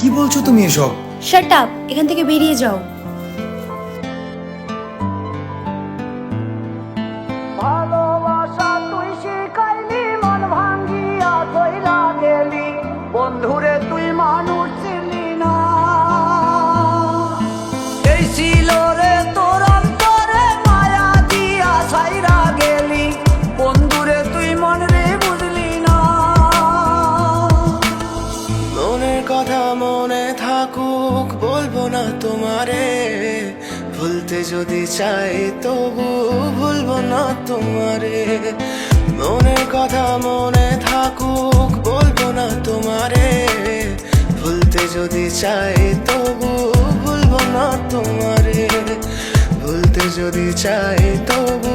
কি বলছো তুমি এসব? শাট আপ, এখান থেকে বেরিয়ে যাও। ভালোবাসা তুই শিখাইলি, মন ভাঙ্গিয়া চইলা গেলি, বন্ধুরে তুই মানুষ ছিলি না। এই ছিল রে তোর অন্তরে মায়া দিয়া ছাইরা গেলি, বন্ধুরে তুই মন রে বুঝলি না। মনের কথা মনে থাকুক, বলবো না তোমারে, ভুলতে যদি চাই তবু ভুলবো না তোমারে। মনের কথা মনে থাকুক, বলবো না তোমারে, ভুলতে যদি চাই তবু ভুলবো না তোমারে। ভুলতে যদি চাই তবু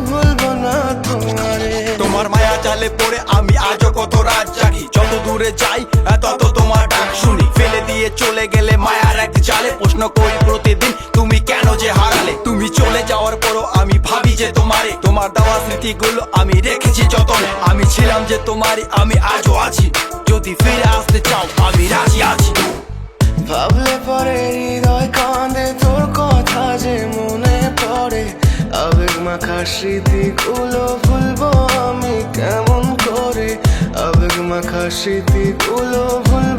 ভুলবো না তোমারে। তোমার মায়া জালে পড়ে আমি আজও কত রাত জাগি, যত দূরে যাই তত তোমার ডাক শুনি। ফেলে দিয়ে চলে গেলে মায়ার এক জালে, প্রশ্ন করি প্রতিদিন তুমি কেন যে হারালে। তুমি চলে যাওয়ার পরও আমি ভাবি যে তোমারে, তোমার দেওয়া স্মৃতিগুলো আমি রেখেছি যতনে। আমি ছিলাম যে তোমারই, আমি আজও আছি, যদি ফিরে আসতে চাও আমি রাজি আছি। ভাবলে পরে হৃদয় কাঁদে, তোর কথা যে মনে পড়ে। আবেগ মাখা স্মৃতিগুলো ভুলবো আমি কেমন করে, আবেগ মাখা স্মৃতিগুলো ভুলবো